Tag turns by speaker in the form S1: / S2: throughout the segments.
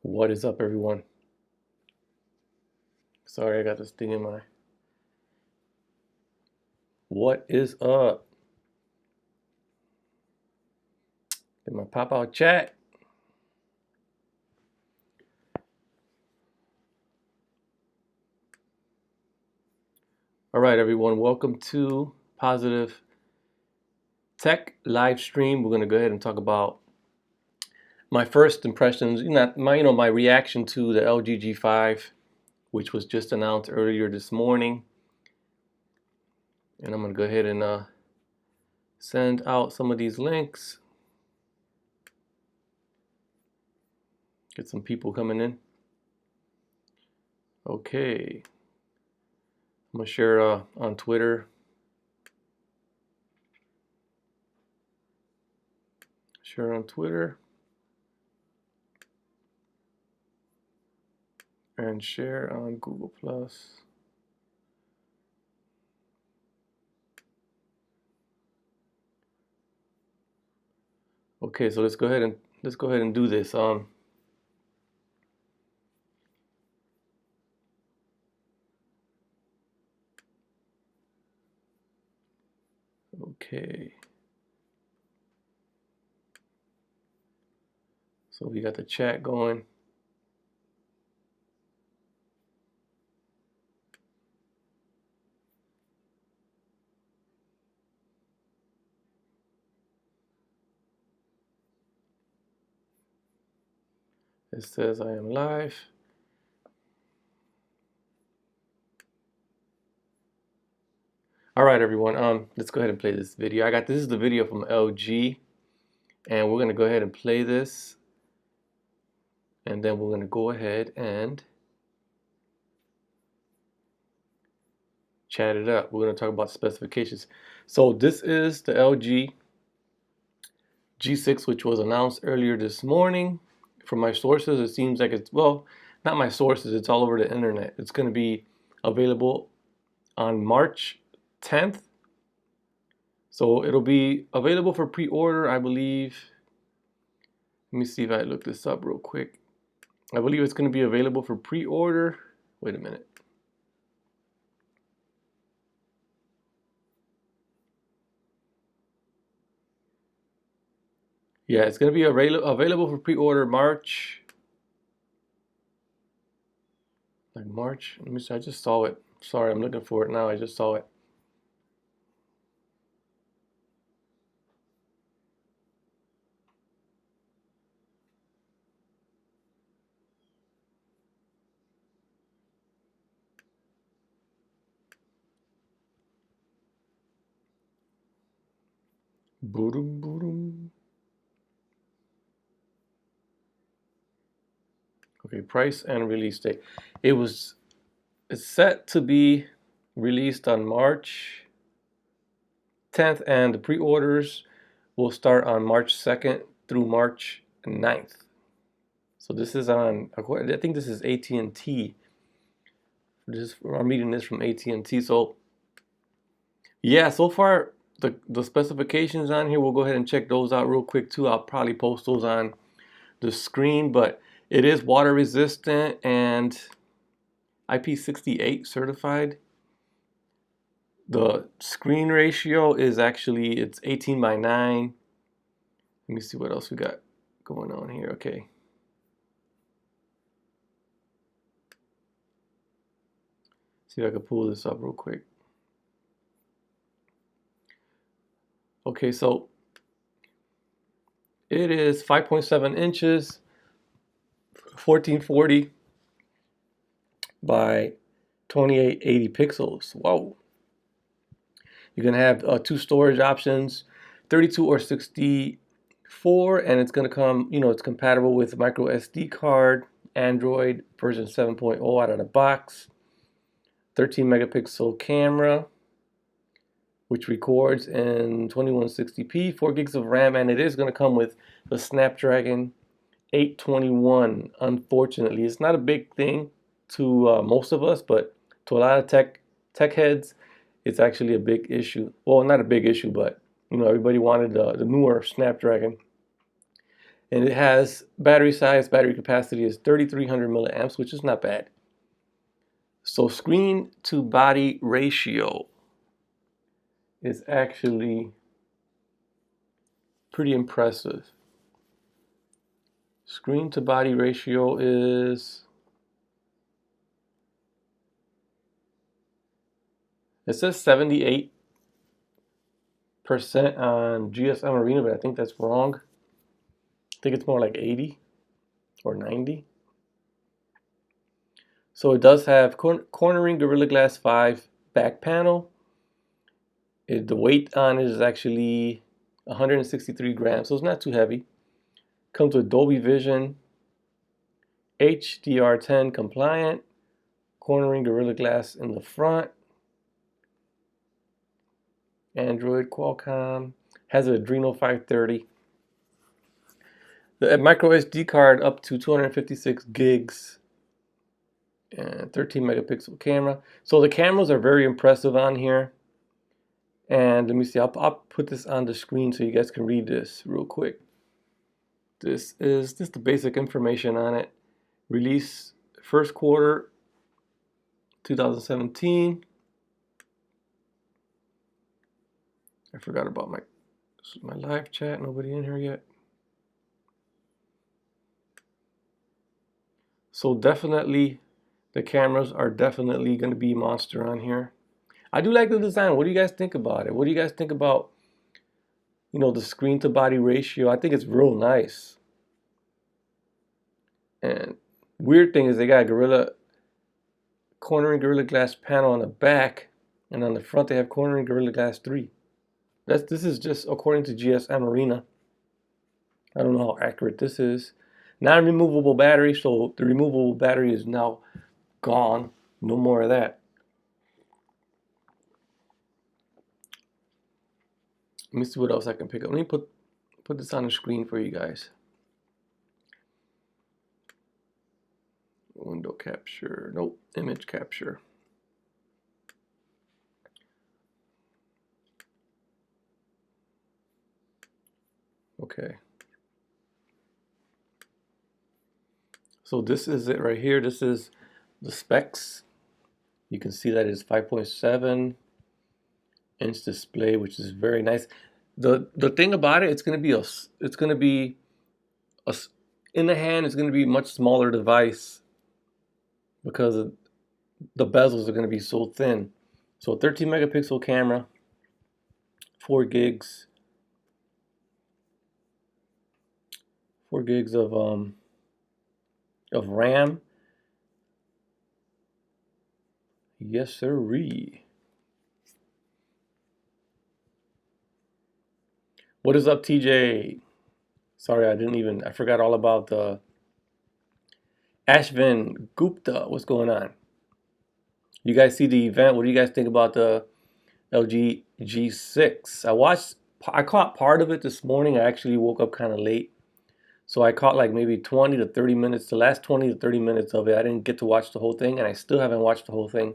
S1: What is up, everyone? Sorry, I got this thing in my. What is up? In my pop out chat. All right, everyone. Welcome to Positive Tech live stream. We're gonna go ahead and talk about my first impressions. My reaction to the LG G5, which was just announced earlier this morning. And I'm gonna go ahead and send out some of these links. Get some people coming in. Okay. I'm gonna share on Twitter. Share on Twitter. And share on Google Plus. Okay, so let's go ahead and do this. Okay. So we got the chat going. It says I am live. All right, everyone. Let's go ahead and play this video. This is the video from LG, and we're gonna go ahead and play this, and then we're gonna go ahead and chat it up. We're gonna talk about specifications. So this is the LG G6, which was announced earlier this morning. From my sources, it seems like not my sources, it's all over the internet. It's gonna be available on March 10th. So it'll be available for pre-order, I believe. Let me see if I look this up real quick. I believe it's going to be available for pre-order. Wait a minute. Yeah, it's going to be available for pre-order March. Like March. Let me see. I just saw it. Sorry, I'm looking for it now. I just saw it. Boom, boom. Okay, price and release date. It's set to be released on March 10th, and the pre-orders will start on March 2nd through March 9th. So this is I think this is AT&T. I'm reading this from AT&T. So yeah, so far the specifications on here, we'll go ahead and check those out real quick too. I'll probably post those on the screen, but it is water resistant and IP68 certified. The screen ratio is actually, it's 18:9. Let me see what else we got going on here. Okay. See if I can pull this up real quick. Okay, so it is 5.7 inches, 1440 by 2880 pixels. Whoa. You can have two storage options, 32 or 64, and it's going to come, it's compatible with micro SD card, Android version 7.0 out of the box, 13 megapixel camera, which records in 2160p, 4 gigs of RAM, and it is going to come with the Snapdragon 821. Unfortunately, it's not a big thing to most of us, but to a lot of tech heads, it's actually a big issue. Well, not a big issue, but everybody wanted the newer Snapdragon. And it has battery size, battery capacity is 3,300 milliamps, which is not bad. So screen to body ratio is actually pretty impressive. Screen to body ratio is, it says 78% on GSM Arena, but I think that's wrong. I think it's more like 80 or 90. So it does have cornering Gorilla Glass 5 back panel. The weight on it is actually 163 grams, so it's not too heavy. Comes with Dolby Vision, HDR10 compliant, cornering Gorilla Glass in the front, Android, Qualcomm, has an Adreno 530. The micro SD card up to 256 gigs and 13 megapixel camera. So the cameras are very impressive on here. And let me see, I'll put this on the screen so you guys can read this real quick. This is just the basic information on it. Release first quarter 2017. I forgot about my live chat. Nobody in here yet. So definitely, the cameras are definitely going to be monster on here. I do like the design. What do you guys think about it? What do you guys think about, the screen to body ratio? I think it's real nice. And weird thing is they got cornering Gorilla Glass panel on the back, and on the front they have cornering Gorilla Glass 3. This is just according to GSM Arena. I don't know how accurate this is. Non-removable battery, so the removable battery is now gone. No more of that. Let me see what else I can pick up. Let me put this on the screen for you guys. Window capture, nope, image capture. Okay. So this is it right here. This is the specs. You can see that it's 5.7 inch display, which is very nice. The thing about it, it's gonna be in the hand. It's gonna be a much smaller device because the bezels are gonna be so thin. So 13 megapixel camera, 4 gigs of RAM. Yes, sirree. What is up, TJ? Sorry, I forgot all about the Ashvin Gupta. What's going on? You guys see the event? What do you guys think about the LG G6? I caught part of it this morning. I actually woke up kind of late. So I caught like maybe 20 to 30 minutes, the last 20 to 30 minutes of it. I didn't get to watch the whole thing, and I still haven't watched the whole thing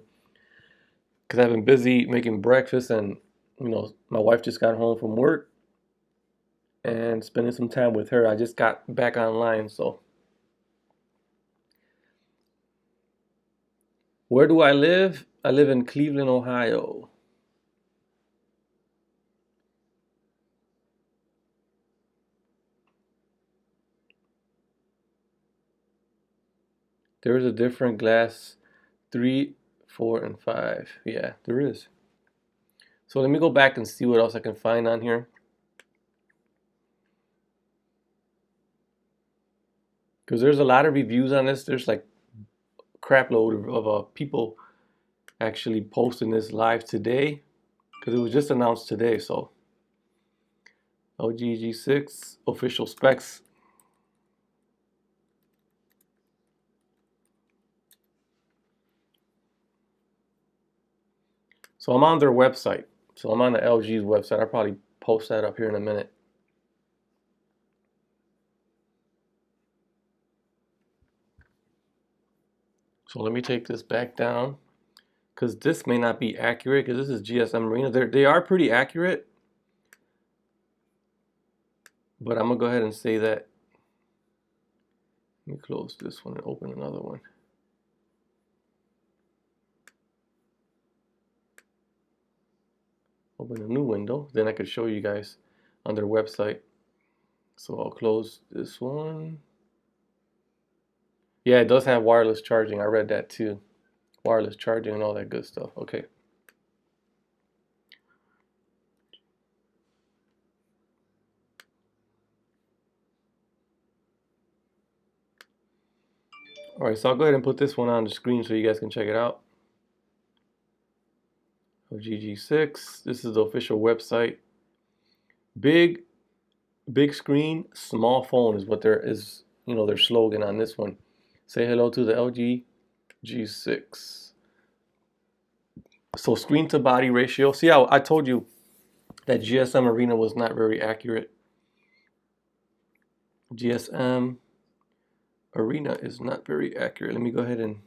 S1: because I've been busy making breakfast, and my wife just got home from work and spending some time with her. I just got back online, so. Where do I live? I live in Cleveland, Ohio. There is a different glass 3, 4, and 5. Yeah, there is. So let me go back and see what else I can find on here. Because there's a lot of reviews on this. There's like a crap load of people actually posting this live today. Because it was just announced today. So LG G6 official specs. So I'm on their website. So I'm on the LG's website. I'll probably post that up here in a minute. So let me take this back down because this may not be accurate because this is GSM Arena. They are pretty accurate, but I'm gonna go ahead and say that Let me close this one and open another one. Open a new window, then I could show you guys on their website. So I'll close this one. Yeah, it does have wireless charging. I read that too. Wireless charging and all that good stuff. Okay. All right, so I'll go ahead and put this one on the screen so you guys can check it out. GG6. This is the official website. Big screen, small phone is what their their slogan on this one. Say hello to the LG G6. So screen to body ratio. See how I told you that GSM Arena was not very accurate. GSM Arena is not very accurate. Let me go ahead and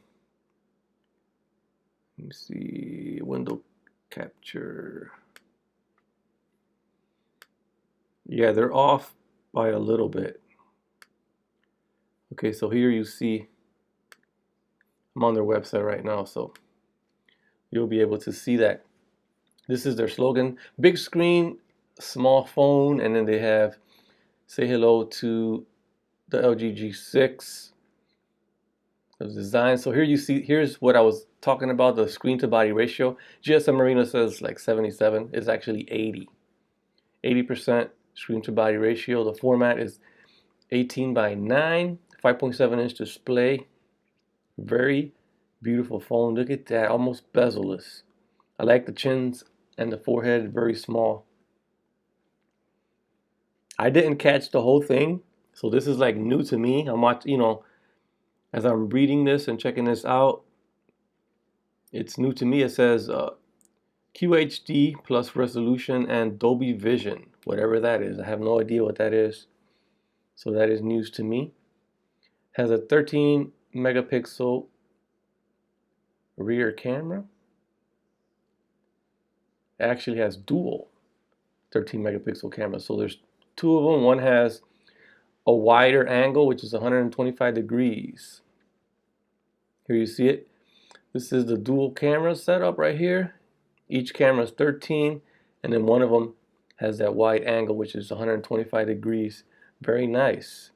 S1: let me see window capture. Yeah, they're off by a little bit. Okay, so here you see I'm on their website right now, so you'll be able to see that. This is their slogan. Big screen, small phone, and then they have say hello to the LG G6 design. So here you see, here's what I was talking about, the screen to body ratio. GSM Marina says like 77. It's actually 80. 80% screen to body ratio. The format is 18 by 9, 5.7-inch display. Very beautiful phone. Look at that, almost bezel-less. I like the chins and the forehead, very small. I didn't catch the whole thing, so this is like new to me. I'm watching, as I'm reading this and checking this out, it's new to me. It says QHD plus resolution and Dolby Vision, whatever that is. I have no idea what that is, so that is news to me. Has a 13 megapixel rear camera. It actually has dual 13 megapixel camera. So there's two of them. One has a wider angle, which is 125 degrees. Here you see it. This is the dual camera setup right here. Each camera is 13, and then one of them has that wide angle, which is 125 degrees. Very nice.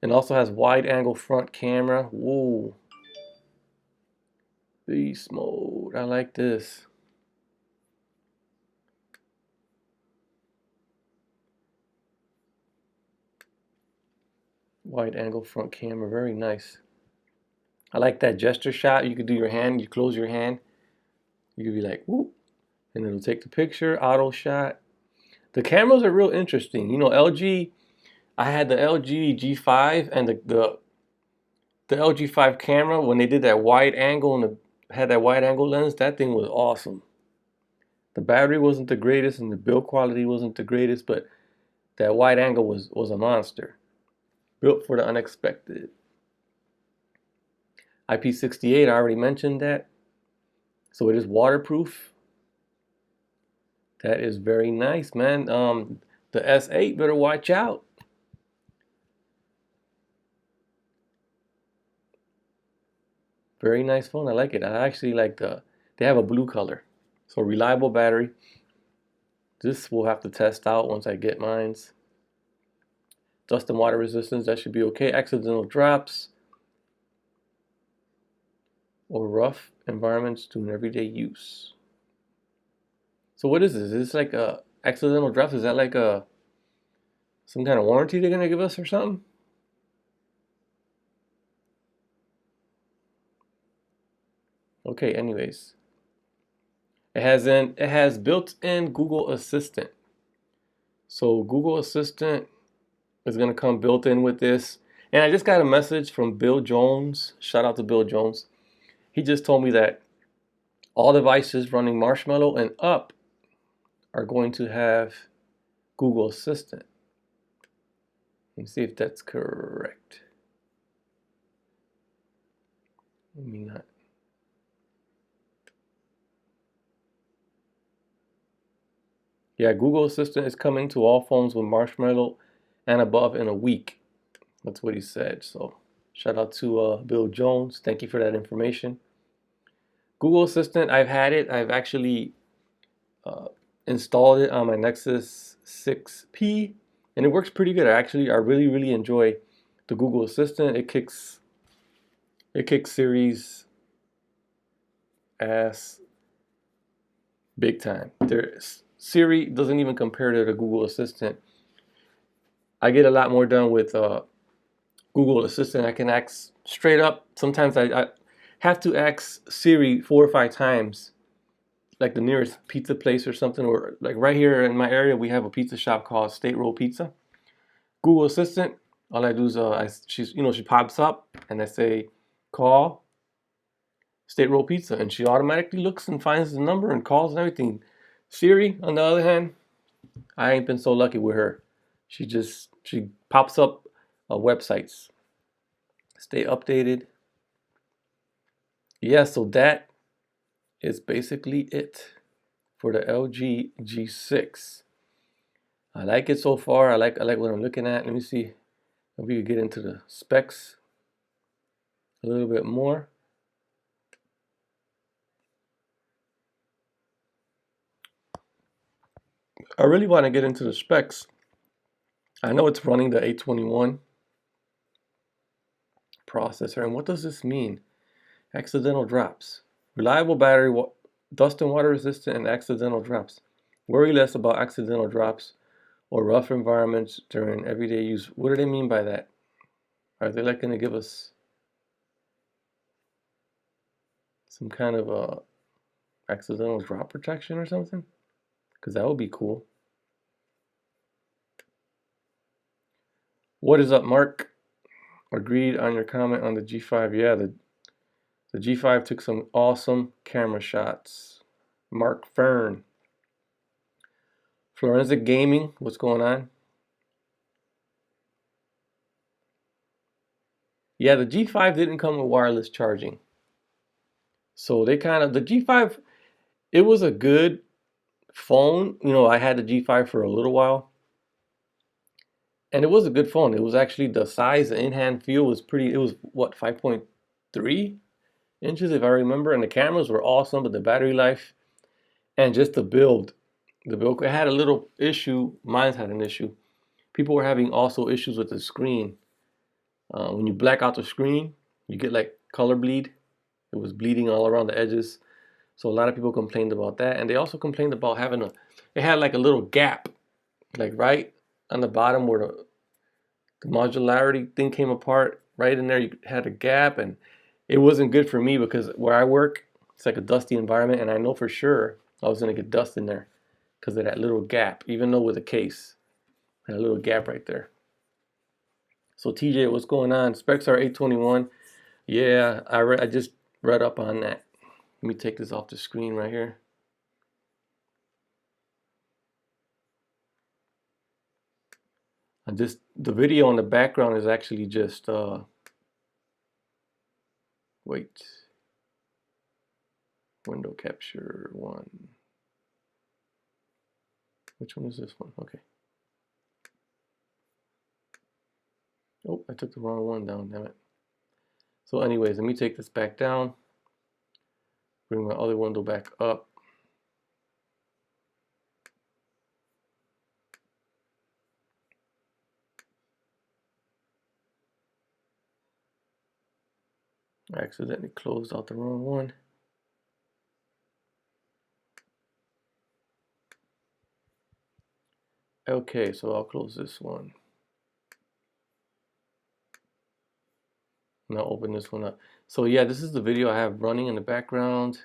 S1: And also has wide angle front camera. Whoa. Beast mode. I like this. Wide angle front camera. Very nice. I like that gesture shot. You could do your hand. You close your hand. You could be like, whoop. And it'll take the picture. Auto shot. The cameras are real interesting. LG, I had the LG G5 and the LG 5 camera, when they did that wide angle and had that wide angle lens, that thing was awesome. The battery wasn't the greatest and the build quality wasn't the greatest, but that wide angle was a monster. Built for the unexpected. IP68, I already mentioned that. So it is waterproof. That is very nice, man. The S8, better watch out. Very nice phone. I like it. I actually like they have a blue color. So reliable battery. This we'll have to test out once I get mines. Dust and water resistance, that should be okay. Accidental drops or rough environments to an everyday use. So what is this? Is this like a accidental drops? Is that like some kind of warranty they're gonna give us or something? Okay, anyways. It has built-in Google Assistant. So Google Assistant is gonna come built in with this. And I just got a message from Bill Jones. Shout out to Bill Jones. He just told me that all devices running Marshmallow and up are going to have Google Assistant. Let me see if that's correct. Let me not. Yeah, Google Assistant is coming to all phones with Marshmallow and above in a week. That's what he said. So shout out to Bill Jones. Thank you for that information. Google Assistant, I've had it. I've actually uh, installed it on my Nexus 6P, and it works pretty good. I really enjoy the Google Assistant. It kicks Siri's ass big time. Siri doesn't even compare to the Google Assistant. I get a lot more done with Google Assistant. I can ask straight up. Sometimes I have to ask Siri 4 or 5 times, like the nearest pizza place or something, or like right here in my area, we have a pizza shop called State Roll Pizza. Google Assistant, all I do is she pops up and I say call State Roll Pizza, and she automatically looks and finds the number and calls and everything. Siri, on the other hand, I ain't been so lucky with her. She pops up websites. Stay updated. Yeah, so that is basically it for the LG G6. I like it so far. I like what I'm looking at. Let me see if we could get into the specs a little bit more. I really want to get into the specs. I know it's running the 821 processor, and what does this mean? Accidental drops. Reliable battery, dust and water resistant, and accidental drops. Worry less about accidental drops or rough environments during everyday use. What do they mean by that? Are they like going to give us some kind of accidental drop protection or something? Because that would be cool. What is up, Mark? Agreed on your comment on the G5. Yeah, the G5 took some awesome camera shots. Mark Fern. Forensic Gaming, what's going on? Yeah, the G5 didn't come with wireless charging. So the G5, it was a good phone. I had the G5 for a little while, and it was a good phone. It was actually the size, the in-hand feel was pretty, it was what, 5.3 inches if I remember, and the cameras were awesome, but the battery life and just the build, it had a little issue. Mine had an issue. People were having also issues with the screen. When you black out the screen, you get like color bleed. It was bleeding all around the edges. So a lot of people complained about that, and they also complained about it had like a little gap, like right on the bottom where the modularity thing came apart. Right in there, you had a gap, and it wasn't good for me because where I work, it's like a dusty environment, and I know for sure I was gonna get dust in there because of that little gap, even though with a case, had a little gap right there. So TJ, what's going on? Specs are 821. Yeah, I just read up on that. Let me take this off the screen right here. And the video on the background is actually just wait, window capture one. Which one is this one? Okay. Oh, I took the wrong one down, damn it. So anyways, let me take this back down. Bring my other window back up. I accidentally closed out the wrong one. Okay, so I'll close this one. Now open this one up. So yeah, this is the video I have running in the background.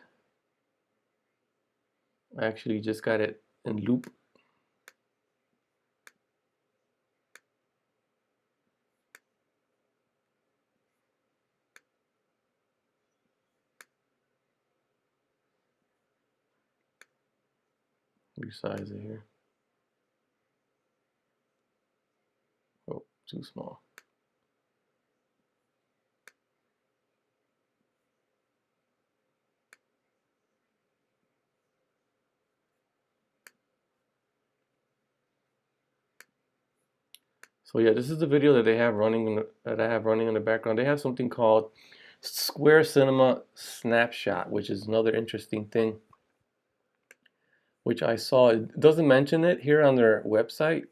S1: I actually just got it in loop. Resize it here. Oh, too small. So yeah, this is the video that they have running that I have running in the background. They have something called Square Cinema Snapshot, which is another interesting thing, which I saw. It doesn't mention it here on their website.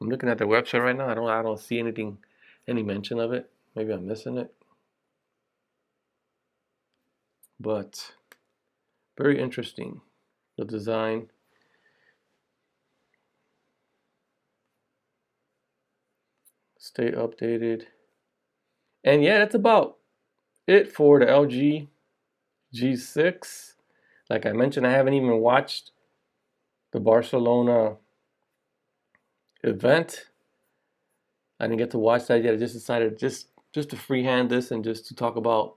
S1: I'm looking at their website right now. I don't see any mention of it. Maybe I'm missing it. But very interesting, the design. Stay updated. And yeah, that's about it for the LG G6. Like I mentioned, I haven't even watched the Barcelona event. I didn't get to watch that yet. I just decided just to freehand this and just to talk about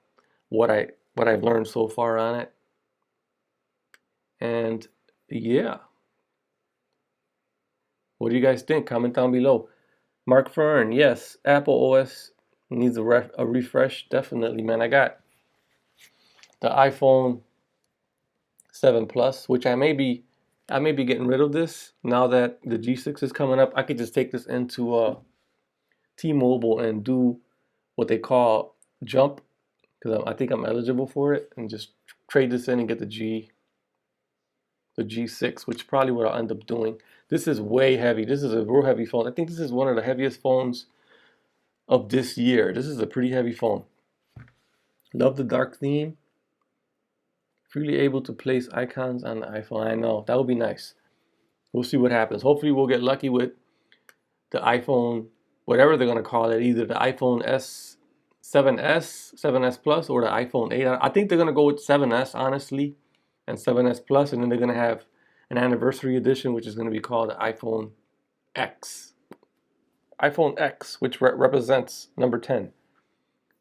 S1: what I've learned so far on it. And yeah, what do you guys think? Comment down below. Mark Fern, yes, Apple OS needs a refresh. Definitely, man. I got the iPhone 7 Plus, which I may be getting rid of this now that the G6 is coming up. I could just take this into T-Mobile and do what they call jump, because I think I'm eligible for it, and just trade this in and get the G6, which is probably what I'll end up doing. This is way heavy. This is a real heavy phone. I think this is one of the heaviest phones of this year. This is a pretty heavy phone. Love the dark theme. Freely able to place icons on the iPhone. I know, that would be nice. We'll see what happens. Hopefully we'll get lucky with the iPhone, whatever they're going to call it, either the iPhone 7S Plus, or the iPhone 8. I think they're going to go with 7S, honestly, and 7S Plus, and then they're going to have an anniversary edition, which is going to be called the iPhone X. iPhone X, which represents number 10.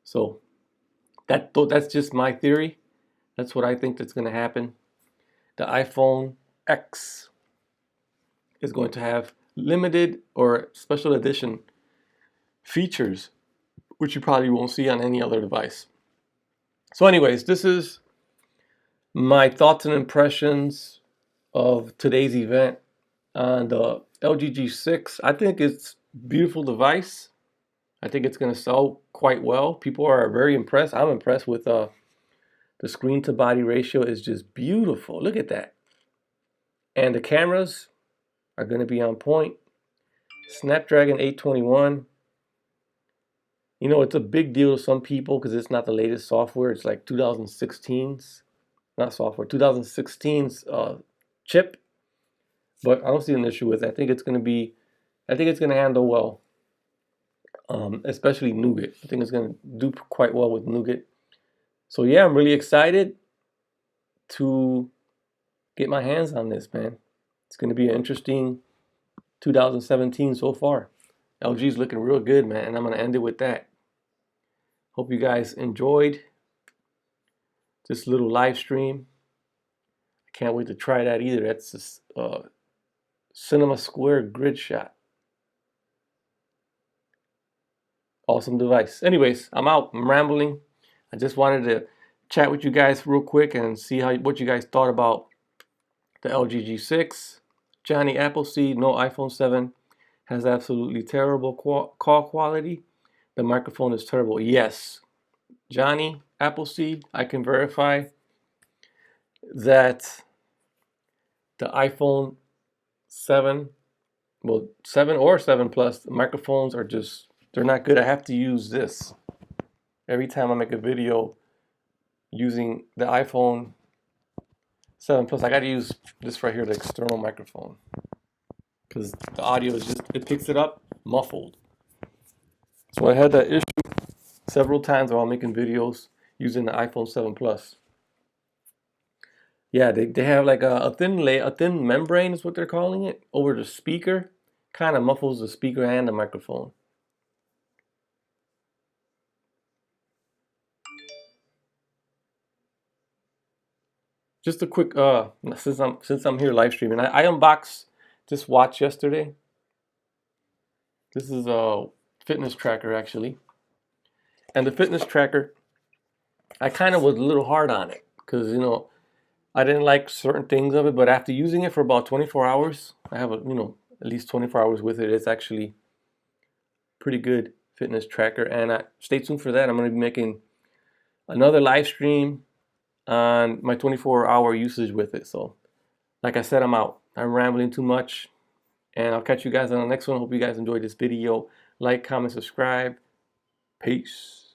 S1: So that's just my theory. That's what I think that's going to happen. The iPhone X is going to have limited or special edition features, which you probably won't see on any other device. So anyways, this is my thoughts and impressions of today's event on the LG G6. I think it's a beautiful device. I think it's going to sell quite well. People are very impressed. I'm impressed with the screen to body ratio is just beautiful. Look at that. And the cameras are going to be on point. Snapdragon 821. You know, it's a big deal to some people because it's not the latest software. It's like 2016's, not software, 2016's chip. But I don't see an issue with it. I think it's going to handle well, especially Nougat. I think it's going to do quite well with Nougat. So yeah, I'm really excited to get my hands on this, man. It's going to be an interesting 2017 so far. LG's looking real good, man, and I'm going to end it with that. Hope you guys enjoyed this little live stream. I can't wait to try that either. That's this Cinema Square grid shot. Awesome device. Anyways, I'm out. I'm rambling. I just wanted to chat with you guys real quick and see what you guys thought about the LG G6. Johnny Appleseed, no iPhone 7, has absolutely terrible call quality. The microphone is terrible. Yes, Johnny Appleseed, I can verify that the iPhone 7, well, 7 or 7 Plus, the microphones are just, they're not good. I have to use this every time I make a video using the iPhone 7 Plus. I got to use this right here, the external microphone, because the audio is just, it picks it up muffled. So I had that issue several times while making videos using the iPhone 7 Plus. Yeah, they have like a thin membrane is what they're calling it over the speaker, kind of muffles the speaker and the microphone. Just a quick since I'm here live streaming, I unboxed this watch yesterday. This is a fitness tracker actually, and the fitness tracker, I kind of was a little hard on it because, you know, I didn't like certain things of it, but after using it for about 24 hours, I have at least 24 hours with it. It's actually pretty good fitness tracker. And stay tuned for that. I'm going to be making another live stream on my 24-hour usage with it. So like I said, I'm out. I'm rambling too much. And I'll catch you guys on the next one. Hope you guys enjoyed this video. Like, comment, subscribe. Peace.